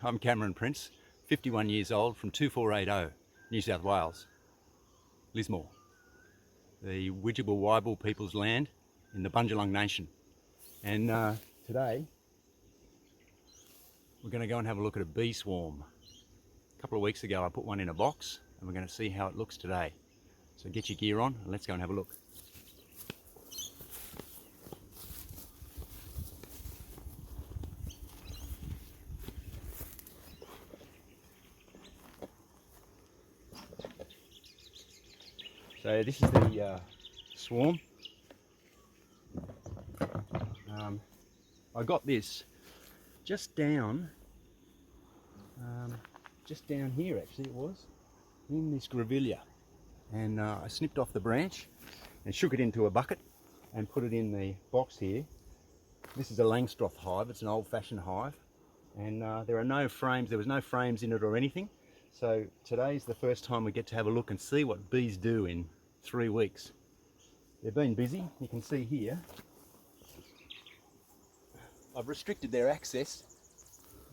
I'm Cameron Prince, 51 years old, from 2480, New South Wales, Lismore, the Widjabul Waible people's land in the Bundjalung Nation. And today we're going to go and have a look at a bee swarm. A couple of weeks ago I put one in a box and we're going to see how it looks today. So get your gear on and let's go and have a look. So this is the swarm. I got this just down here, actually it was, in this grevillea. And I snipped off the branch and shook it into a bucket and put it in the box here. This is a Langstroth hive, it's an old-fashioned hive. And there was no frames in it or anything. So today's the first time we get to have a look and see what bees do in 3 weeks. They've been busy, you can see here. I've restricted their access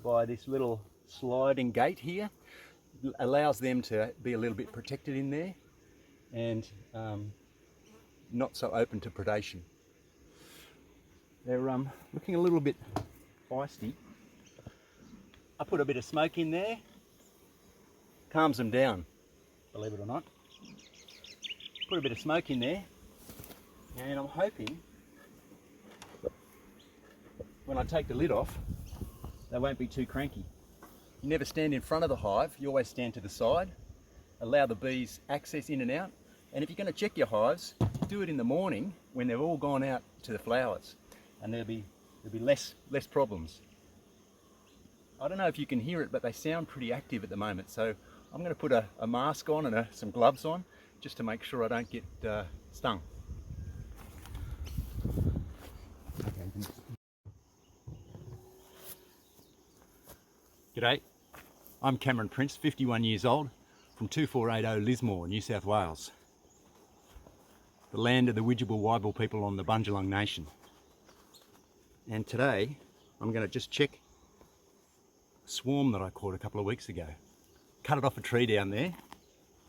by this little sliding gate here. It allows them to be a little bit protected in there and not so open to predation. They're looking a little bit feisty. I put a bit of smoke in there. Calms them down, believe it or not. Put a bit of smoke in there, and I'm hoping when I take the lid off, they won't be too cranky. You never stand in front of the hive, you always stand to the side, allow the bees access in and out. And if you're going to check your hives, do it in the morning when they've all gone out to the flowers, and there'll be less problems. I don't know if you can hear it, but they sound pretty active at the moment, so I'm going to put a mask on and some gloves on just to make sure I don't get stung. G'day, I'm Cameron Prince, 51 years old, from 2480 Lismore, New South Wales, the land of the Widjabul Waible people on the Bundjalung Nation. And today I'm going to just check a swarm that I caught a couple of weeks ago. Cut it off a tree down there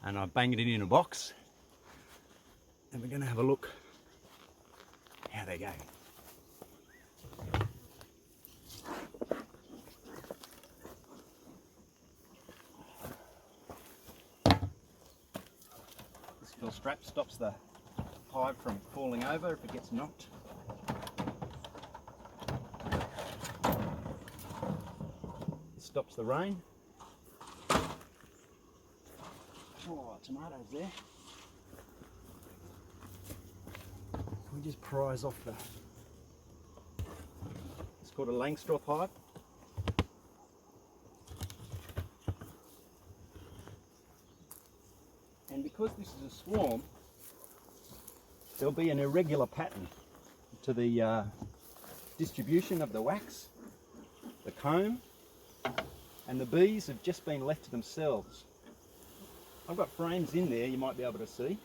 and I banged it in a box, and we're going to have a look how they go. This little strap stops the hive from falling over if it gets knocked. It stops the rain. Oh, tomatoes there. We just prise off the... It's called a Langstroth hive. And because this is a swarm, there'll be an irregular pattern to the distribution of the wax, the comb, and the bees have just been left to themselves. I've got frames in there you might be able to see.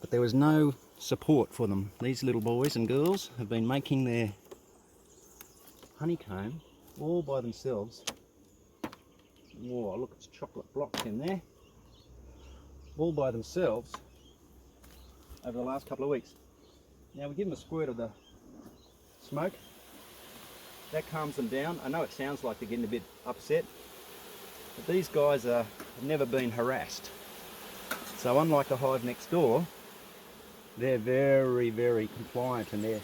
But there was no support for them. These little boys and girls have been making their honeycomb all by themselves. Whoa, look, it's chocolate blocks in there. All by themselves over the last couple of weeks. Now we give them a squirt of the smoke. That calms them down. I know it sounds like they're getting a bit upset, but these guys have never been harassed. So unlike the hive next door, they're very, very compliant and they're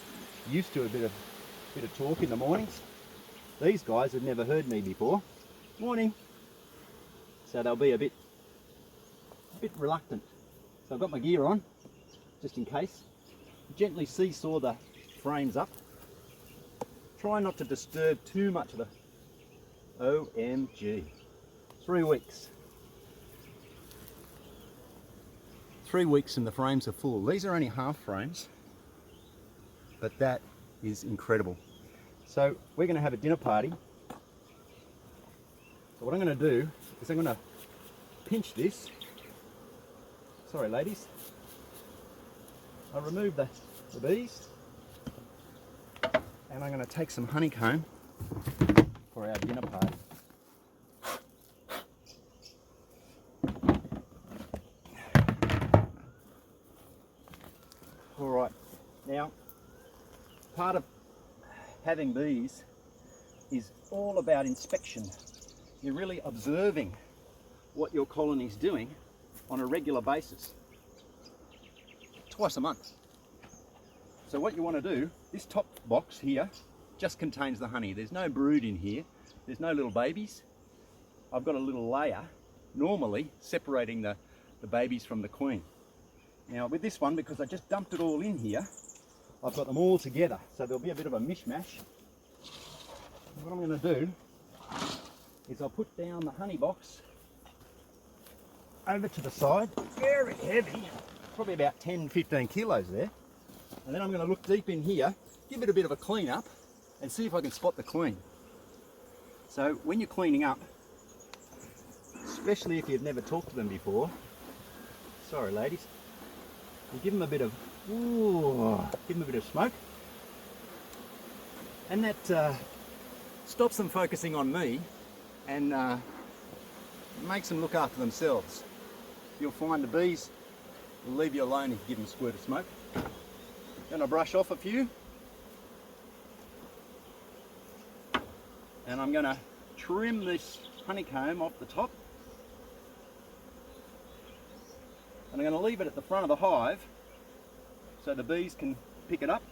used to a bit of talk in the mornings. These guys have never heard me before. Morning. So they'll be a bit reluctant. So I've got my gear on, just in case. Gently seesaw the frames up. Try not to disturb too much of the... OMG. 3 weeks. 3 weeks and the frames are full. These are only half frames, but that is incredible. So we're going to have a dinner party. So what I'm going to do is I'm going to pinch this. Sorry ladies. I'll remove the bees. And I'm going to take some honeycomb for our dinner party. All right, now part of having bees is all about inspection. You're really observing what your colony's doing on a regular basis, twice a month. So what you want to do, this top box here just contains the honey. There's no brood in here. There's no little babies. I've got a little layer normally separating the babies from the queen. Now with this one, because I just dumped it all in here, I've got them all together. So there'll be a bit of a mishmash. What I'm going to do is I'll put down the honey box over to the side, very heavy, probably about 10-15 kilos there. And then I'm going to look deep in here, give it a bit of a clean up and see if I can spot the queen. So when you're cleaning up, especially if you've never talked to them before, sorry ladies, you give them a bit of, give them a bit of smoke, and that stops them focusing on me and makes them look after themselves. You'll find the bees will leave you alone if you give them a squirt of smoke. Gonna brush off a few, and I'm gonna trim this honeycomb off the top, and I'm gonna leave it at the front of the hive so the bees can pick it up.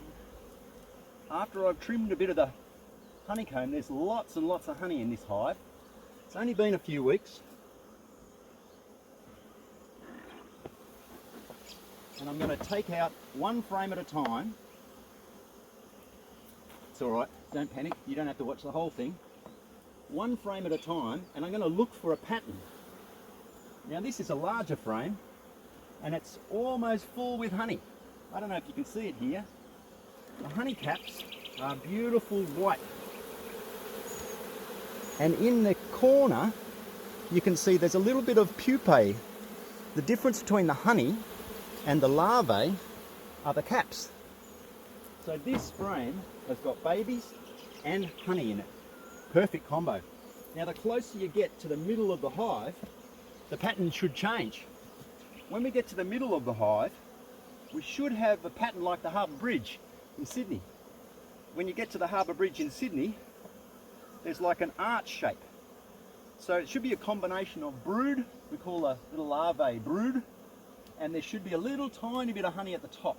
After I've trimmed a bit of the honeycomb, there's lots and lots of honey in this hive. It's only been a few weeks. And I'm going to take out one frame at a time. It's all right, don't panic, you don't have to watch the whole thing. One frame at a time, and I'm going to look for a pattern. Now this is a larger frame, and it's almost full with honey. I don't know if you can see it here. The honey caps are beautiful white. And in the corner, you can see there's a little bit of pupae. The difference between the honey and the larvae are the caps. So this frame has got babies and honey in it. Perfect combo. Now the closer you get to the middle of the hive, the pattern should change. When we get to the middle of the hive, we should have a pattern like the Harbour Bridge in Sydney. When you get to the Harbour Bridge in Sydney, there's like an arch shape. So it should be a combination of brood, we call a little larvae brood, and there should be a little tiny bit of honey at the top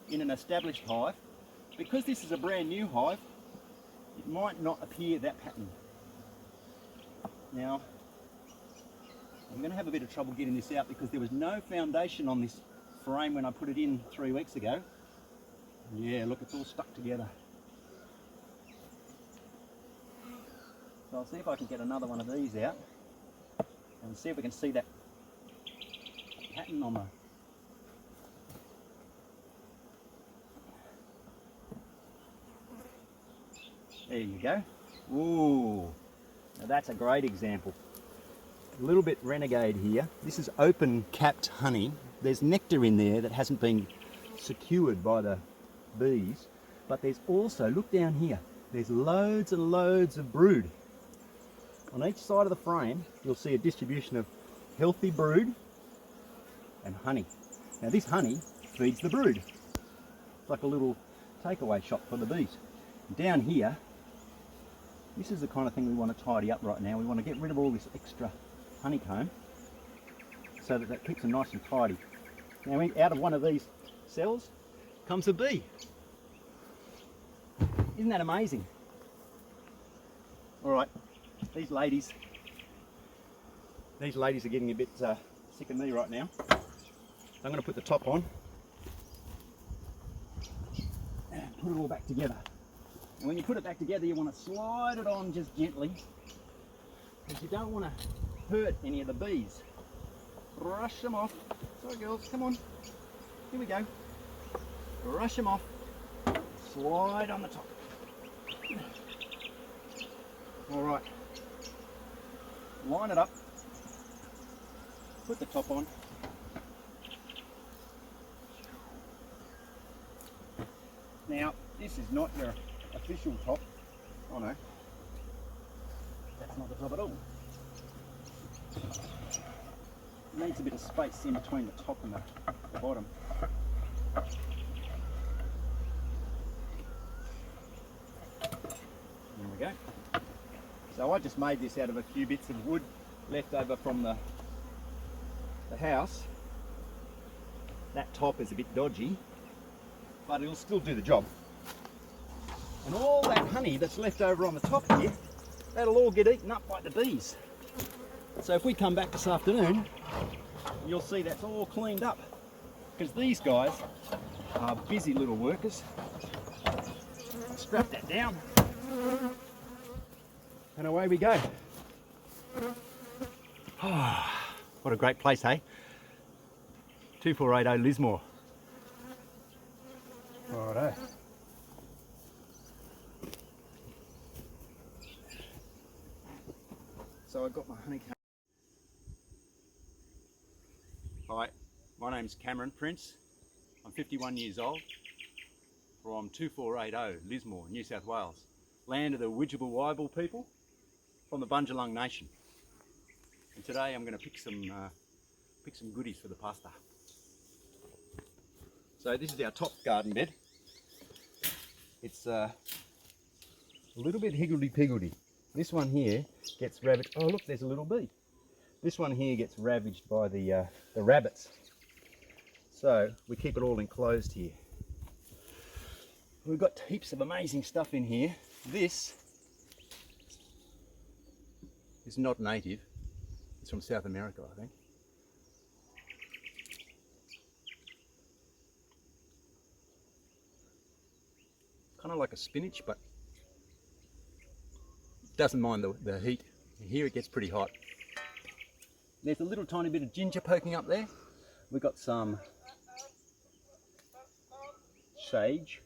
in an established hive. Because this is a brand new hive, it might not appear that pattern. Now, I'm going to have a bit of trouble getting this out because there was no foundation on this frame when I put it in 3 weeks ago. Yeah, look, it's all stuck together. So I'll see if I can get another one of these out and see if we can see that pattern on the... There you go. Ooh, now that's a great example. A little bit renegade here. This is open capped honey. There's nectar in there that hasn't been secured by the bees, but there's also, look down here, there's loads and loads of brood. On each side of the frame, you'll see a distribution of healthy brood and honey. Now this honey feeds the brood. It's like a little takeaway shop for the bees. Down here, this is the kind of thing we want to tidy up right now. We want to get rid of all this extra honeycomb so that that keeps them nice and tidy. Now out of one of these cells comes a bee. Isn't that amazing? All right, these ladies are getting a bit sick of me right now. I'm going to put the top on and put it all back together. And when you put it back together, you want to slide it on just gently because you don't want to hurt any of the bees. Brush them off. Sorry girls, come on. Here we go. Brush them off. Slide on the top. All right. Line it up. Put the top on. Now, this is not your official top. Oh no, that's not the top at all. It needs a bit of space in between the top and the bottom. There we go. So I just made this out of a few bits of wood left over from the house. That top is a bit dodgy, but it'll still do the job. And all that honey that's left over on the top here, that'll all get eaten up by the bees. So if we come back this afternoon, you'll see that's all cleaned up, because these guys are busy little workers. Strap that down, and away we go. Oh, what a great place, hey? 2480 Lismore. Righto. So I've got my honeycomb. Hi, my name's Cameron Prince. I'm 51 years old from 2480 Lismore, New South Wales, land of the Widjabul people from the Bundjalung Nation. And today I'm going to pick some goodies for the pasta. So this is our top garden bed. It's a little bit higgledy-piggledy. This one here gets ravaged. Oh look, there's a little bee. This one here gets ravaged by the rabbits. So we keep it all enclosed here. We've got heaps of amazing stuff in here. This is not native. It's from South America, I think. Kind of like a spinach, but doesn't mind the heat. Here it gets pretty hot. There's a little tiny bit of ginger poking up there. We've got some sage.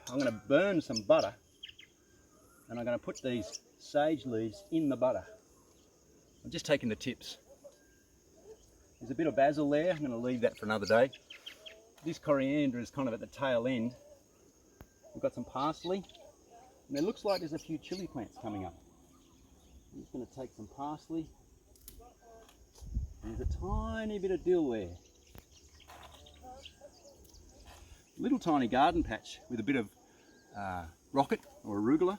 I'm going to burn some butter, and I'm going to put these sage leaves in the butter. I'm just taking the tips. There's a bit of basil there. I'm going to leave that for another day. This coriander is kind of at the tail end. We've got some parsley, and it looks like there's a few chili plants coming up. I'm just going to take some parsley. There's a tiny bit of dill there. Little tiny garden patch with a bit of rocket or arugula,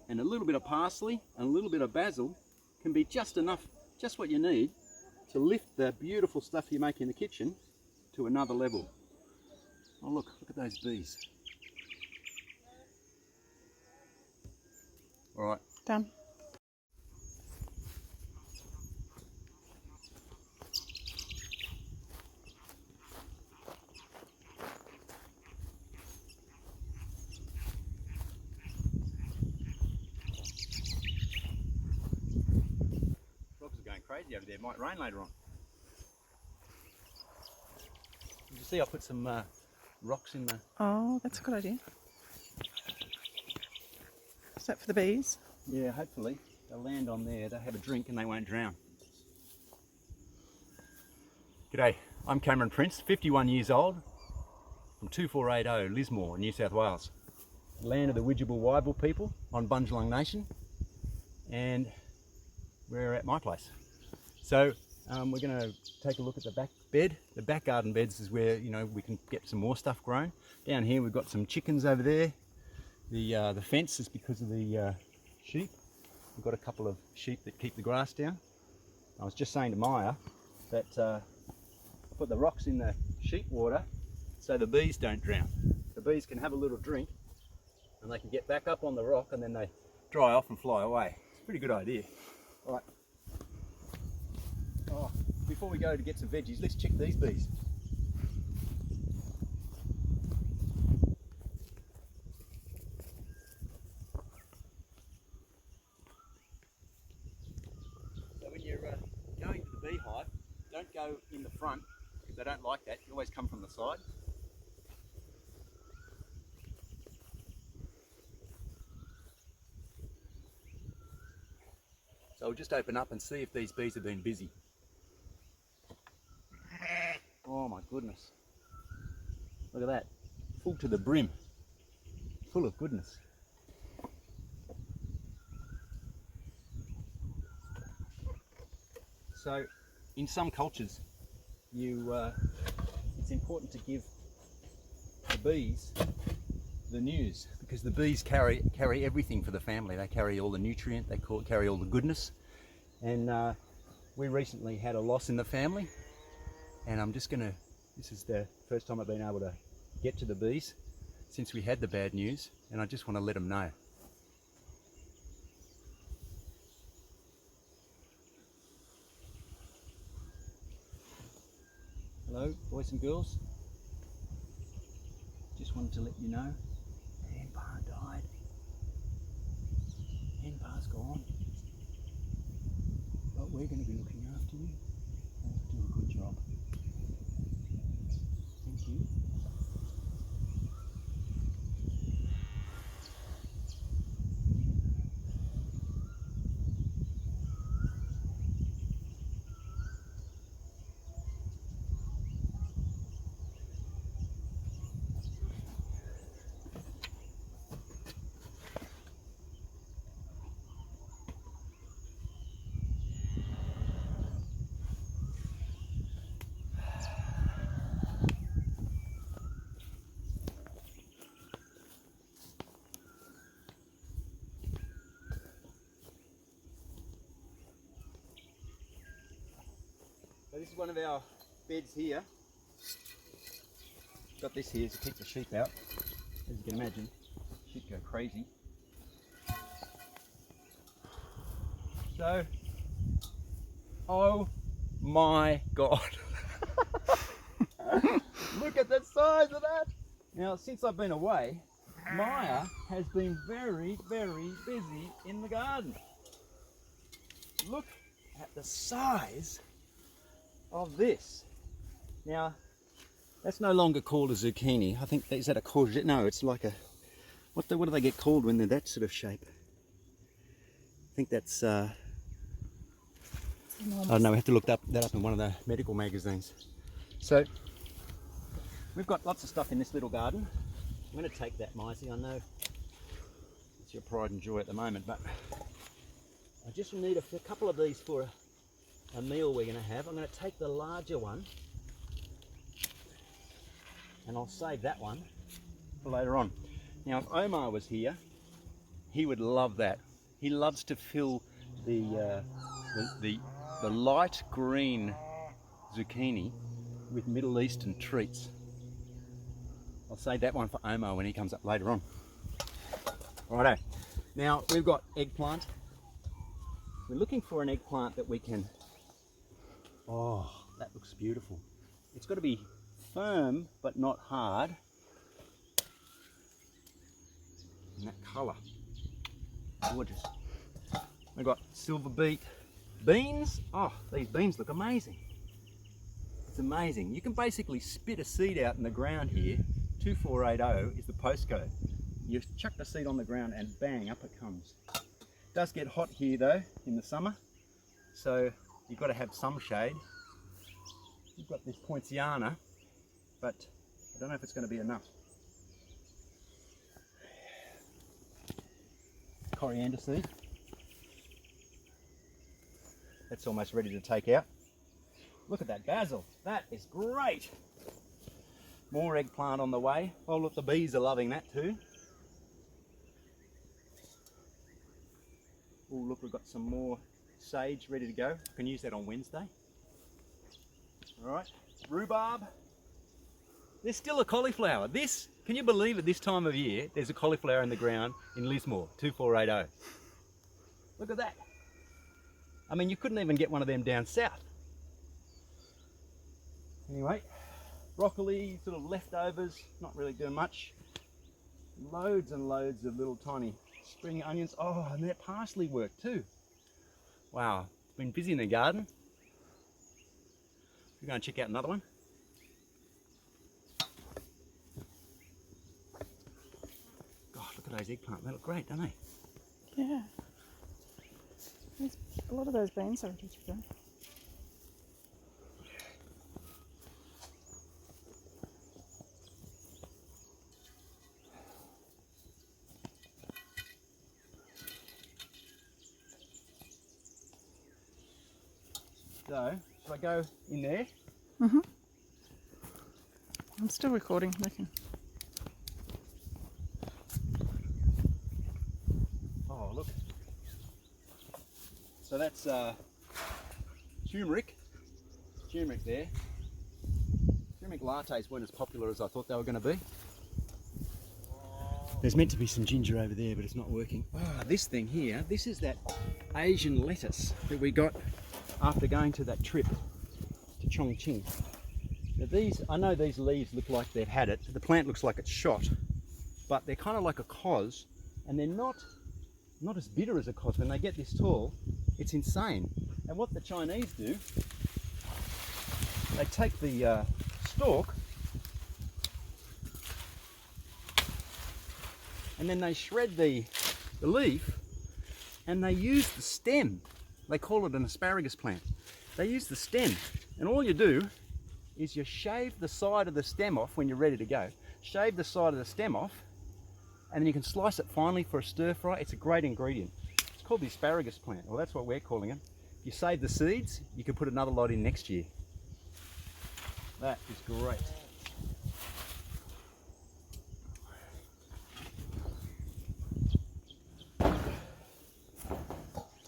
and a little bit of parsley and a little bit of basil can be just enough, just what you need to lift the beautiful stuff you make in the kitchen to another level. Oh look at those bees. All right. Done. Frogs are going crazy over there. It might rain later on. Did you see I put some rocks in the... Oh, that's a good idea. Is that for the bees? Yeah, hopefully they'll land on there, they'll have a drink and they won't drown. G'day, I'm Cameron Prince, 51 years old, from 2480 Lismore, New South Wales. Land of the Widjabul people on Bundjalung Nation, and we're at my place. So we're going to take a look at the back bed. The back garden beds is where, you know, we can get some more stuff grown. Down here we've got some chickens over there. The fence is because of the sheep. We've got a couple of sheep that keep the grass down. I was just saying to Maya that I put the rocks in the sheep water so the bees don't drown. The bees can have a little drink and they can get back up on the rock and then they dry off and fly away. It's a pretty good idea. All right. Oh, before we go to get some veggies, let's check these bees. Going to the beehive, don't go in the front because they don't like that. You always come from the side. So we'll just open up and see if these bees have been busy. Oh my goodness. Look at that. full to the brim, full of goodness. So in some cultures, it's important to give the bees the news, because the bees carry everything for the family. They carry all the nutrient, they carry all the goodness. And we recently had a loss in the family, and this is the first time I've been able to get to the bees since we had the bad news, and I just want to let them know. Hello, boys and girls. Just wanted to let you know, Hen Pa died. Hen Pa's gone. But we're going to be looking after you and do a good job. Thank you. So this is one of our beds here. Got this here to keep the sheep out. As you can imagine, sheep go crazy. So, oh my God. Look at the size of that. Now, since I've been away, Maya has been very, very busy in the garden. Look at the size of this. Now, that's no longer called a zucchini. I think, is that a courgette? No, it's like a, what do they get called when they're that sort of shape? I think that's, I don't know, we have to look that up in one of the medical magazines. So, we've got lots of stuff in this little garden. I'm going to take that, Maisie. I know it's your pride and joy at the moment, but I just need a couple of these for a meal we're going to have. I'm going to take the larger one, and I'll save that one for later on. Now, if Omar was here, he would love that. He loves to fill the light green zucchini with Middle Eastern treats. I'll save that one for Omar when he comes up later on. Righto. Now, we've got eggplant. We're looking for an eggplant that we can... Oh, that looks beautiful. It's got to be firm, but not hard. And that colour, gorgeous. We've got silver beet beans. Oh, these beans look amazing. It's amazing. You can basically spit a seed out in the ground here. 2480 is the postcode. You chuck the seed on the ground and bang, up it comes. It does get hot here though in the summer, so you've got to have some shade. We've got this poinciana, but I don't know if it's going to be enough. Coriander seed. That's almost ready to take out. Look at that basil. That is great. More eggplant on the way. Oh look, the bees are loving that too. Oh look, we've got some more sage ready to go. I can use that on Wednesday. Alright, rhubarb. There's still a cauliflower. This, can you believe at this time of year, there's a cauliflower in the ground in Lismore, 2480. Look at that. I mean, you couldn't even get one of them down south. Anyway, broccoli, sort of leftovers, not really doing much. Loads and loads of little tiny spring onions. Oh, and that parsley work too. Wow, been busy in the garden. We're going to check out another one. God, look at those eggplant. They look great, don't they? Yeah. A lot of those beans are just done. So, should I go in there? Mhm. I'm still recording. Looking. Oh, look. So that's turmeric. Turmeric there. Turmeric lattes weren't as popular as I thought they were going to be. There's meant to be some ginger over there, but it's not working. Ah, this thing here, this is that Asian lettuce that we got after going to that trip to Chongqing. Now these, I know these leaves look like they've had it. The plant looks like it's shot, but they're kind of like a cos, and they're not as bitter as a cos. When they get this tall, it's insane. And what the Chinese do, they take the stalk and then they shred the leaf and they use the stem. They call it an asparagus plant. They use the stem, and all you do is you shave the side of the stem off when you're ready to go. Shave the side of the stem off, and then you can slice it finely for a stir fry. It's a great ingredient. It's called the asparagus plant. Well, that's what we're calling it. If you save the seeds, you can put another lot in next year. That is great.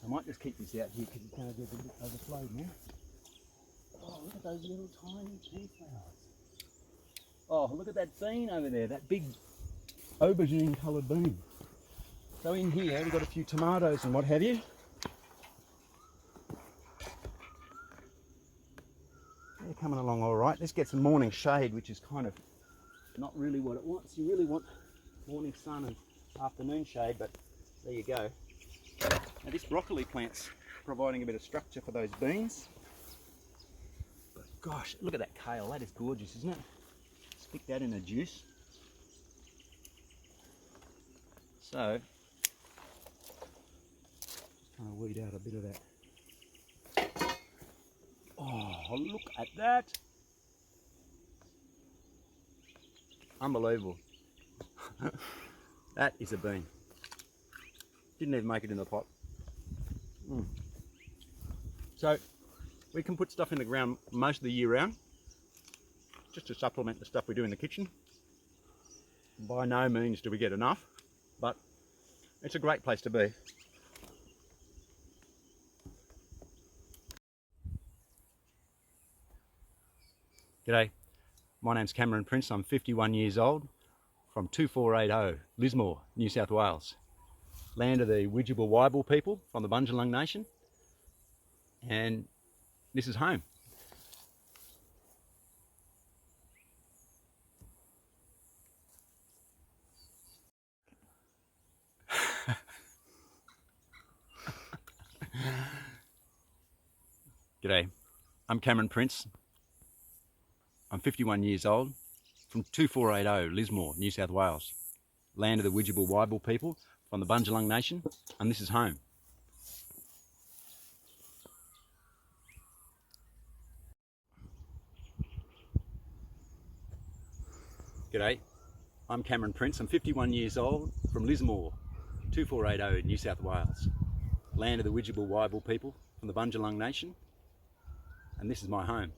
I might just keep this out here because it's going to get a bit overflowed now. Oh, look at those little tiny pea flowers. Oh, look at that bean over there, that big aubergine coloured bean. So in here we've got a few tomatoes and what have you. They're coming along all right. Let's get some morning shade, which is kind of not really what it wants. You really want morning sun and afternoon shade, but there you go. Now this broccoli plant's providing a bit of structure for those beans. But gosh, look at that kale. That is gorgeous, isn't it? Stick that in a juice. So, just trying to weed out a bit of that. Oh, look at that. Unbelievable. That is a bean. Didn't even make it in the pot. So we can put stuff in the ground most of the year round, just to supplement the stuff we do in the kitchen. By no means do we get enough, but it's a great place to be. G'day, my name's Cameron Prince. I'm 51 years old, from 2480 Lismore, New South Wales. Land of the Widjabul Waibul people from the Bundjalung Nation, and this is home. G'day, I'm Cameron Prince. I'm 51 years old, from 2480 Lismore, New South Wales. Land of the Widjabul Waibul people from the Bundjalung Nation, and this is home. G'day, I'm Cameron Prince. I'm 51 years old, from Lismore, 2480 New South Wales. Land of the Widjabul Waibul people from the Bundjalung Nation, and this is my home.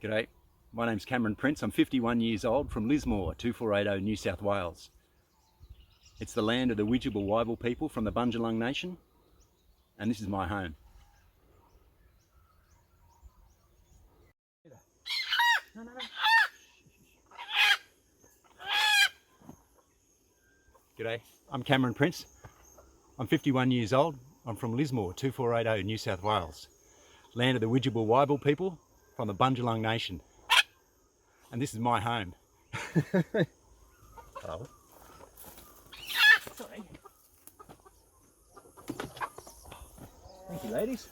G'day, my name's Cameron Prince. I'm 51 years old, from Lismore, 2480 New South Wales. It's the land of the Widjabul Waibul people from the Bundjalung Nation, and this is my home. G'day, I'm Cameron Prince. I'm 51 years old. I'm from Lismore, 2480 New South Wales. Land of the Widjabul Waibul people from the Bundjalung Nation. And this is my home. Oh. Sorry. Thank you, ladies.